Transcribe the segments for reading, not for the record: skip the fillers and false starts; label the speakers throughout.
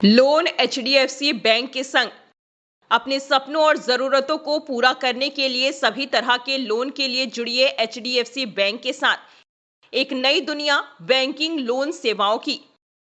Speaker 1: Loan HDFC bank के संग अपने सपनों और जरूरतों को पूरा करने के लिए सभी तरह के लोन के लिए जुड़िए एचडीएफसी बैंक के साथ एक नई दुनिया बैंकिंग लोन सेवाओं की,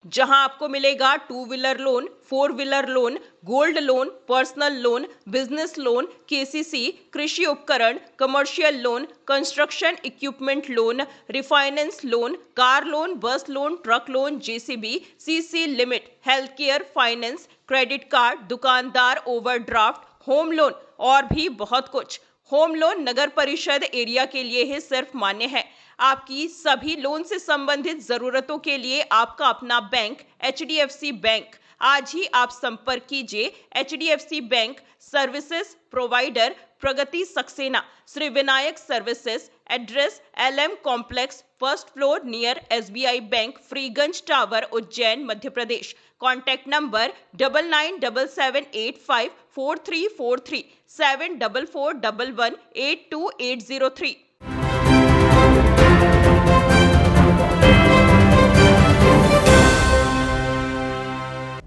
Speaker 1: जहां आपको मिलेगा 2 wheeler loan, 4 wheeler loan, gold loan, personal loan, business loan, KCC, कृषि उपकरण, commercial loan, construction equipment loan, refinance loan, car loan, bus loan, truck loan, JCB, CC limit, health care finance, credit card, दुकानदार overdraft, home loan और भी बहुत कुछ। Home loan नगर परिषद area के लिए ही सिर्फ मान्य है। आपकी सभी लोन से संबंधित जरूरतों के लिए आपका अपना बैंक एचडीएफसी बैंक। आज ही आप संपर्क कीजिए HDFC bank services provider Pragati Saxena, Shri Vinayak services, address LM complex, first floor near SBI bank, Freeganj tower, Ujjain, Madhya Pradesh. Contact number 9977854343 7441182803।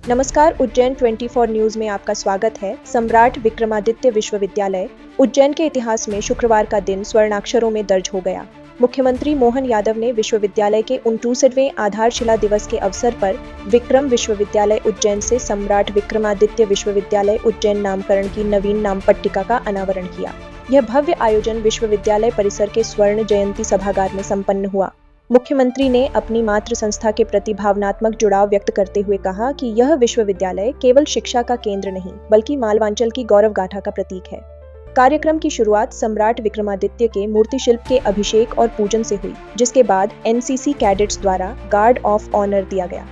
Speaker 2: नमस्कार, उज्जैन 24 न्यूज में आपका स्वागत है। सम्राट विक्रमादित्य विश्वविद्यालय उज्जैन के इतिहास में शुक्रवार का दिन स्वर्णाक्षरों में दर्ज हो गया। मुख्यमंत्री मोहन यादव ने विश्वविद्यालय के 69वें आधारशिला दिवस के अवसर पर विक्रम विश्वविद्यालय उज्जैन से सम्राट विक्रमादित्य विश्वविद्यालय उज्जैन नामकरण की नवीन नाम पट्टिका का अनावरण किया। यह भव्य आयोजन विश्वविद्यालय परिसर के स्वर्ण जयंती सभागार में संपन्न हुआ। मुख्यमंत्री ने अपनी मातृ संस्था के प्रति भावनात्मक जुड़ाव व्यक्त करते हुए कहा कि यह विश्वविद्यालय केवल शिक्षा का केंद्र नहीं, बल्कि मालवांचल की गौरव गाथा का प्रतीक है। कार्यक्रम की शुरुआत सम्राट विक्रमादित्य के मूर्ति शिल्प के अभिषेक और पूजन से हुई, जिसके बाद एनसीसी कैडेट्स द्वारा गार्ड ऑफ ऑनर दिया गया।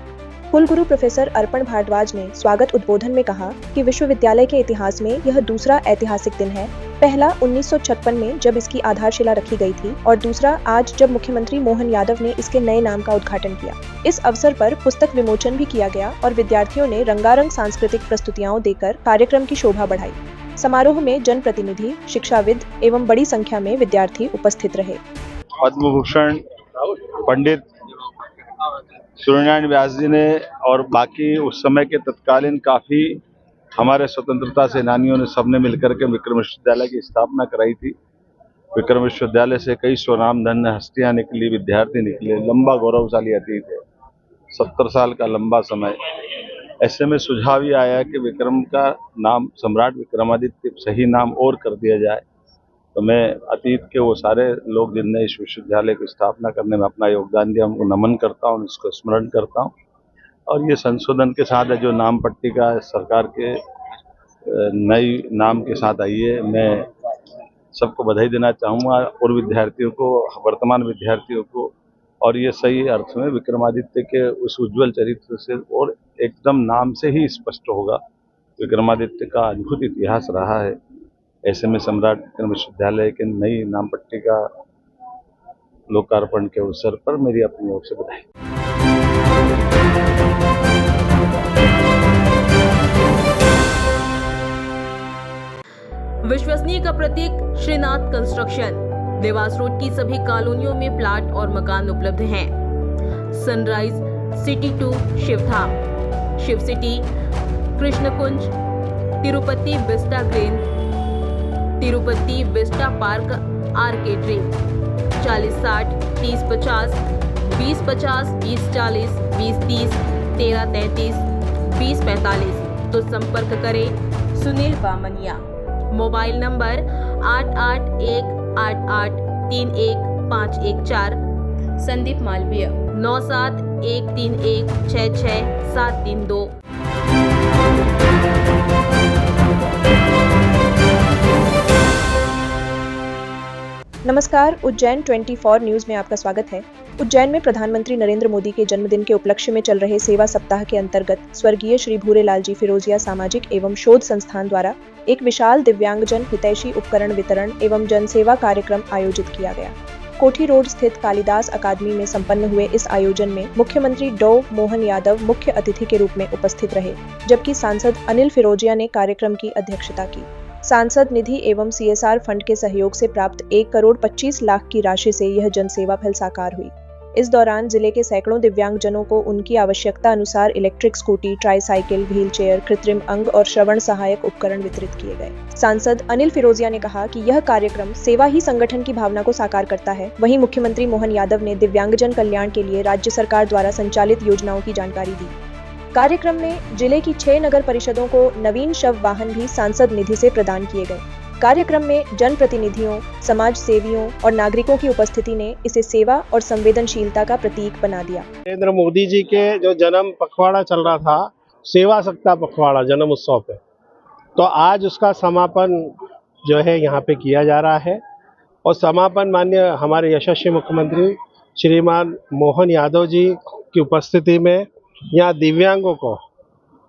Speaker 2: कुलगुरु प्रोफेसर अर्पण भारद्वाज ने स्वागत उद्बोधन में कहा कि विश्वविद्यालय के इतिहास में यह दूसरा ऐतिहासिक दिन है। पहला 1956 में जब इसकी आधारशिला रखी गई थी और दूसरा आज जब मुख्यमंत्री मोहन यादव ने इसके नए नाम का उद्घाटन किया। इस अवसर पर पुस्तक विमोचन भी किया गया और विद्यार्थियों ने रंगारंग सांस्कृतिक प्रस्तुतियां देकर कार्यक्रम की शोभा बढ़ाई। समारोह में जनप्रतिनिधि, शिक्षाविद एवं बड़ी संख्या में विद्यार्थी उपस्थित रहे।
Speaker 3: पद्म भूषण पंडित सूर्यनारायण व्यास जी ने और बाकी उस समय के तत्कालीन काफी हमारे स्वतंत्रता सेनानियों ने सबने मिलकर के विक्रम विश्वविद्यालय की स्थापना कराई थी। विक्रम विश्वविद्यालय से कई स्वनामधन्य हस्तियां निकली, विद्यार्थी निकले, लंबा गौरवशाली अतीत है, 70 साल का लंबा समय। ऐसे में सुझाव ये आया कि विक्रम का नाम सम्राट विक्रमादित्य सही नाम और कर दिया जाए। तो मैं अतीत के वो सारे लोग जिनने इस विश्वविद्यालय की स्थापना करने में अपना योगदान दिया, उनको नमन करता हूँ, इसको स्मरण करता हूँ। और ये संशोधन के साथ है जो नाम पट्टिका सरकार के नई नाम के साथ आई है, मैं सबको बधाई देना चाहूँगा और विद्यार्थियों को, वर्तमान विद्यार्थियों को। और ये सही अर्थ में विक्रमादित्य के उस उज्जवल चरित्र से और एकदम नाम से ही स्पष्ट होगा, विक्रमादित्य का अद्भुत इतिहास रहा है। ऐसे में सम्राट विक्रम विश्वविद्यालय के नई नाम पट्टिका लोकार्पण के अवसर पर मेरी अपनी ओर से बधाई।
Speaker 4: विश्वसनीय का प्रतीक श्रीनाथ कंस्ट्रक्शन। देवास रोड की सभी कॉलोनियों में प्लाट और मकान उपलब्ध हैं। Sunrise city 2 Shivdham, Shiv city, Krishnakunj, Tirupati vista green, Tirupati vista park arcade dream. 4060 3050 2050 2040 2030 1333 2045। तो संपर्क करें सुनील बामनिया। Mobile number 8818831514। संदीप मालवीय 9713166732।
Speaker 2: नमस्कार, उज्जैन 24 न्यूज में आपका स्वागत है। उज्जैन में प्रधानमंत्री नरेंद्र मोदी के जन्मदिन के उपलक्ष्य में चल रहे सेवा सप्ताह के अंतर्गत स्वर्गीय श्री भूरेलाल जी फिरोजिया सामाजिक एवं शोध संस्थान द्वारा एक विशाल दिव्यांगजन हितैषी उपकरण वितरण एवं जनसेवा कार्यक्रम आयोजित किया गया। कोठी रोड स्थित कालिदास अकादमी में संपन्न हुए इस आयोजन में मुख्यमंत्री डॉ मोहन यादव मुख्य अतिथि के रूप में उपस्थित रहे, जबकि सांसद अनिल फिरोजिया ने कार्यक्रम की अध्यक्षता की। सांसद निधि एवं CSR फंड के सहयोग से प्राप्त 1 करोड़ 25 लाख की राशि से यह जनसेवा पहल साकार हुई। इस दौरान जिले के सैकड़ों दिव्यांगजनों को उनकी आवश्यकता अनुसार electric scooty, tricycle, wheel chair, कृत्रिम अंग और श्रवण सहायक उपकरण वितरित किए गए। सांसद अनिल फिरोजिया ने कहा कि यह कार्यक्रम सेवा ही संगठन की भावना को साकार करता है। वहीं मुख्यमंत्री मोहन यादव ने दिव्यांगजन कल्याण के लिए राज्य सरकार द्वारा संचालित योजनाओं की जानकारी दी। कार्यक्रम में जिले की 6 नगर परिषदों को नवीन शव वाहन भी सांसद निधि से प्रदान किए गए। कार्यक्रम में जनप्रतिनिधियों, समाज सेवियों और नागरिकों की उपस्थिति ने इसे सेवा और संवेदनशीलता का प्रतीक बना दिया।
Speaker 5: नरेंद्र मोदी जी के जो जन्म पखवाड़ा चल रहा था, सेवा सप्ताह पखवाड़ा जन्म उत्सव पे, तो आज उसका समापन जो है यहाँ पे किया जा रहा है। और समापन माननीय हमारे यशस्वी मुख्यमंत्री श्रीमान मोहन यादव जी की उपस्थिति में यहाँ दिव्यांगों को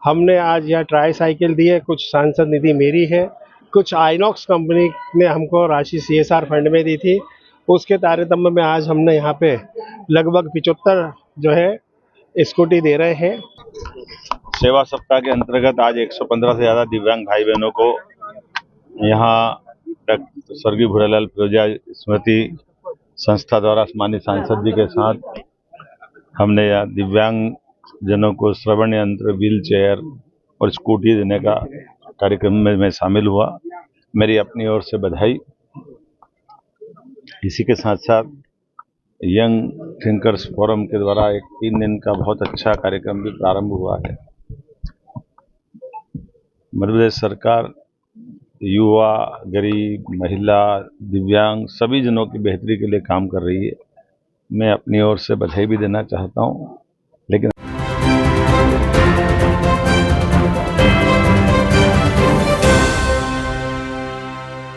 Speaker 5: हमने आज यहाँ ट्राईसाइकिल दी है, कुछ सांसद निधि मेरी है, कुछ आइनॉक्स कंपनी ने हमको राशि CSR फंड में दी थी। उसके तारतम्य में आज हमने यहाँ पे लगभग 75 जो है स्कूटी दे रहे हैं।
Speaker 3: सेवा सप्ताह के अंतर्गत आज 115 से ज़्यादा दिव्यांग भाई बहनों को यहाँ स्वर्गीय भूरालाल फिरोजिया स्मृति संस्था द्वारा माननीय सांसद जी के साथ हमने यहाँ दिव्यांग जनों को श्रवण यंत्र, व्हील चेयर और स्कूटी देने का कार्यक्रम में मैं शामिल हुआ। मेरी अपनी ओर से बधाई। इसी के साथ साथ यंग थिंकर्स फोरम के द्वारा एक 3 दिन का बहुत अच्छा कार्यक्रम भी प्रारंभ हुआ है। मध्य प्रदेश सरकार युवा, गरीब, महिला, दिव्यांग सभी जनों की बेहतरी के लिए काम कर रही है। मैं अपनी ओर से बधाई भी देना चाहता हूँ। लेकिन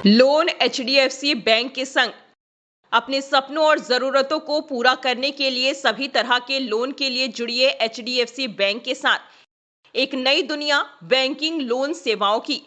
Speaker 1: लोन HDFC बैंक के संग अपने सपनों और जरूरतों को पूरा करने के लिए सभी तरह के लोन के लिए जुड़िए HDFC बैंक के साथ एक नई दुनिया बैंकिंग लोन सेवाओं की,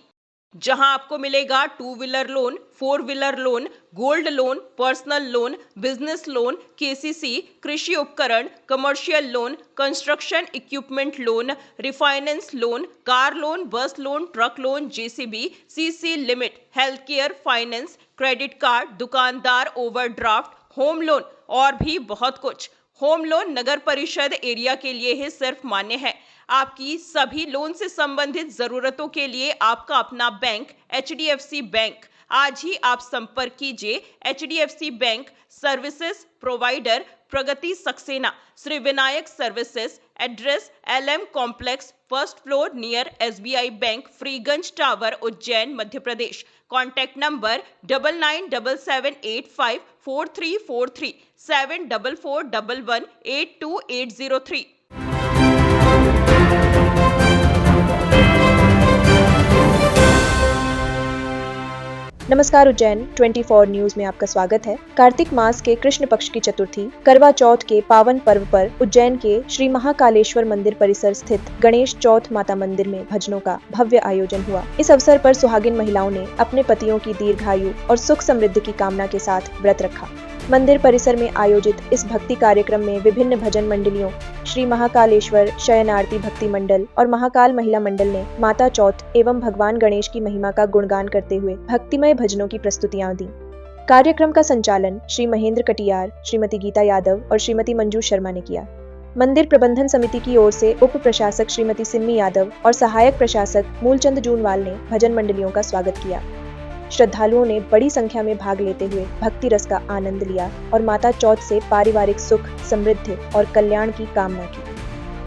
Speaker 1: जहां आपको मिलेगा 2 wheeler loan, 4 wheeler loan, gold loan, personal loan, business loan, KCC, कृषि उपकरण, commercial loan, construction equipment loan, refinance loan, car loan, bus loan, truck loan, JCB, CC limit, health care, finance, credit card, दुकानदार overdraft, home loan और भी बहुत कुछ। Home loan नगर परिषद area के लिए ही सिर्फ मान्य है। आपकी सभी लोन से संबंधित जरूरतों के लिए आपका अपना बैंक HDFC बैंक। आज ही आप संपर्क कीजिए HDFC bank services provider Pragati Saxena, Shri Vinayak services, address LM complex, 1st floor near SBI bank, Freeganj tower, Ujjain, Madhya Pradesh. Contact number 9977854343 7441182803।
Speaker 2: नमस्कार, उज्जैन 24 न्यूज में आपका स्वागत है। कार्तिक मास के कृष्ण पक्ष की चतुर्थी करवा चौथ के पावन पर्व पर उज्जैन के श्री महाकालेश्वर मंदिर परिसर स्थित गणेश चौथ माता मंदिर में भजनों का भव्य आयोजन हुआ। इस अवसर पर सुहागिन महिलाओं ने अपने पतियों की दीर्घायु और सुख समृद्धि की कामना के साथ व्रत रखा। मंदिर परिसर में आयोजित इस भक्ति कार्यक्रम में विभिन्न भजन मंडलियों, श्री महाकालेश्वर शयन आरती भक्ति मंडल और महाकाल महिला मंडल ने माता चौथ एवं भगवान गणेश की महिमा का गुणगान करते हुए भक्तिमय भजनों की प्रस्तुतियां दी। कार्यक्रम का संचालन श्री महेंद्र कटियार, श्रीमती गीता यादव और श्रीमती मंजू शर्मा ने किया। मंदिर प्रबंधन समिति की ओर से उप प्रशासक श्रीमती सिम्मी यादव और सहायक प्रशासक मूलचंद जूनवाल ने भजन मंडलियों का स्वागत किया। श्रद्धालुओं ने बड़ी संख्या में भाग लेते हुए भक्ति रस का आनंद लिया और माता चौथ से पारिवारिक सुख, समृद्धि और कल्याण की कामना की।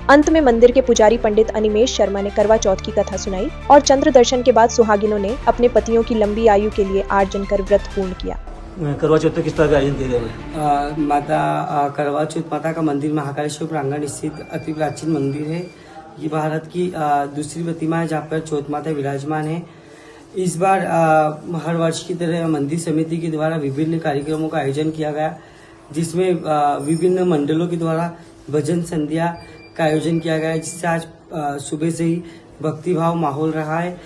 Speaker 2: अंत में मंदिर के पुजारी पंडित अनिमेश शर्मा ने करवा चौथ की कथा सुनाई और चंद्र दर्शन के बाद सुहागिनों ने अपने पतियों की लंबी आयु के लिए आर्जन कर व्रत पूर्ण किया।
Speaker 6: करवा चौथ किस तरह का आयोजन किया गया?
Speaker 7: माता करवा चौथ माता का मंदिर महाकालेश्वर प्रांगण स्थित अति प्राचीन मंदिर है। ये भारत की दूसरी प्रतिमा है जहाँ पर चौथ माता विराजमान है। इस बार हर वर्ष की तरह मंदिर समिति के द्वारा विभिन्न कार्यक्रमों का आयोजन किया गया, जिसमें विभिन्न मंडलों के द्वारा भजन संध्या का आयोजन किया गया, जिससे आज सुबह से ही भक्तिभाव माहौल रहा है।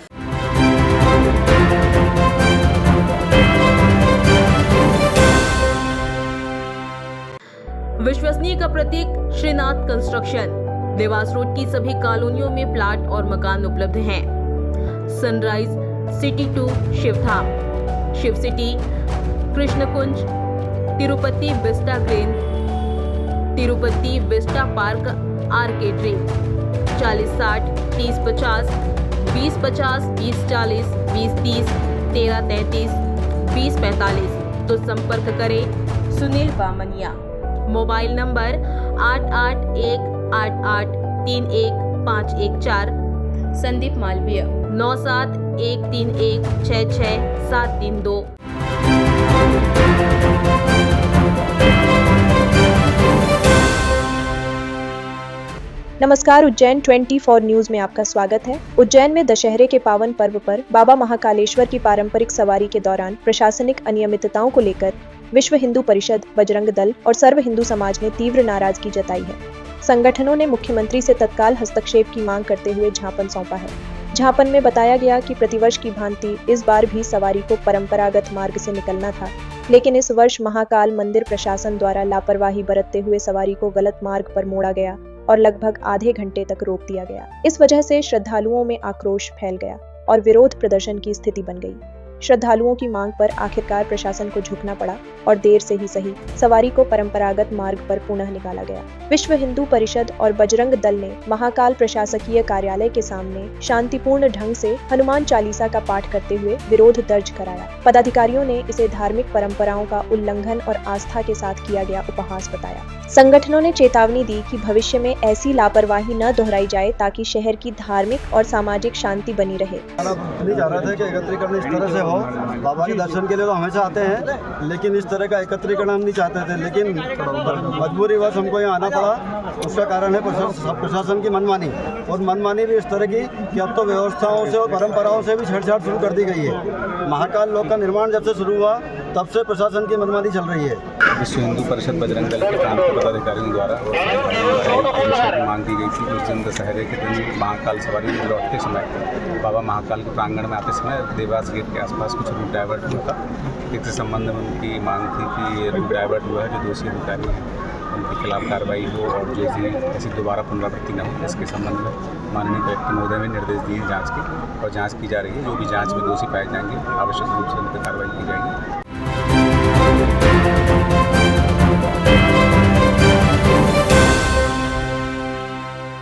Speaker 4: विश्वसनीय का प्रतीक श्रीनाथ कंस्ट्रक्शन। देवास रोड की सभी कॉलोनियों में प्लाट और मकान उपलब्ध हैं। Sunrise city 2 Shivdham, Shiv city, Krishnakunj, Tirupati vista green, Tirupati vista park arcade dream 4060 3050 2050 2040 2030 1333 2045। तो संपर्क करें सुनील बामनिया। Mobile number 8818831514। संदीप मालवीय 9713166732।
Speaker 2: नमस्कार, उज्जैन 24 न्यूज में आपका स्वागत है। उज्जैन में दशहरे के पावन पर्व पर बाबा महाकालेश्वर की पारंपरिक सवारी के दौरान प्रशासनिक अनियमितताओं को लेकर विश्व हिंदू परिषद, बजरंग दल और सर्व हिंदू समाज ने तीव्र नाराजगी जताई है। संगठनों ने मुख्यमंत्री से तत्काल हस्तक्षेप की मांग करते हुए ज्ञापन सौंपा है। ज्ञापन में बताया गया कि प्रतिवर्ष की भांति इस बार भी सवारी को परंपरागत मार्ग से निकलना था, लेकिन इस वर्ष महाकाल मंदिर प्रशासन द्वारा लापरवाही बरतते हुए सवारी को गलत मार्ग पर मोड़ा गया और लगभग आधे घंटे तक रोक दिया गया। इस वजह से श्रद्धालुओं में आक्रोश फैल गया और विरोध प्रदर्शन की स्थिति बन गई। श्रद्धालुओं की मांग पर आखिरकार प्रशासन को झुकना पड़ा और देर से ही सही सवारी को परंपरागत मार्ग पर पुनः निकाला गया। विश्व हिंदू परिषद और बजरंग दल ने महाकाल प्रशासकीय कार्यालय के सामने शांतिपूर्ण ढंग से हनुमान चालीसा का पाठ करते हुए विरोध दर्ज कराया। पदाधिकारियों ने इसे धार्मिक परंपराओं का उल्लंघन और आस्था के साथ किया गया उपहास बताया। संगठनों ने चेतावनी दी कि भविष्य में ऐसी लापरवाही न दोहराई जाए ताकि शहर की धार्मिक और सामाजिक चाह बनी रहे।
Speaker 8: नहीं चाह रहे थे कि एकत्रीकरण इस तरह से हो। बाबा के दर्शन के लिए तो हमेशा आते हैं, लेकिन इस तरह का एकत्रीकरण हम नहीं चाहते थे, लेकिन मजबूरीवश हमको यहाँ आना पड़ा। उसका कारण है प्रशासन की मनमानी, और मनमानी भी इस तरह की कि अब तो व्यवस्थाओं से और परंपराओं से भी छेड़छाड़ शुरू कर दी गई है। महाकाल लोक का निर्माण जब से शुरू हुआ तब से प्रशासन की मनमानी चल रही है।
Speaker 9: विश्व हिंदू परिषद बजरंग दल के प्रांतीय पदाधिकारियों द्वारा मांग की गई थी कि उस दिन दशहरे के दिन महाकाल सवारी लौटते समय बाबा महाकाल के प्रांगण में आते समय देवास गेट के आसपास कुछ रूट डाइवर्ट हुआ था। इसके संबंध में उनकी मांग थी कि ये रूट डाइवर्ट हुआ है, जो दोषी अधिकारी हैं उनके खिलाफ कार्रवाई हो और जो ऐसी दोबारा पुनरावृत्ति न हो, इसके संबंध में माननीय कलेक्टर महोदय ने निर्देश दिए जांच की, और जांच की जा रही है। जो भी जांच में दोषी पाए जाएंगे आवश्यक रूप से उन पर कार्रवाई की जाएगी।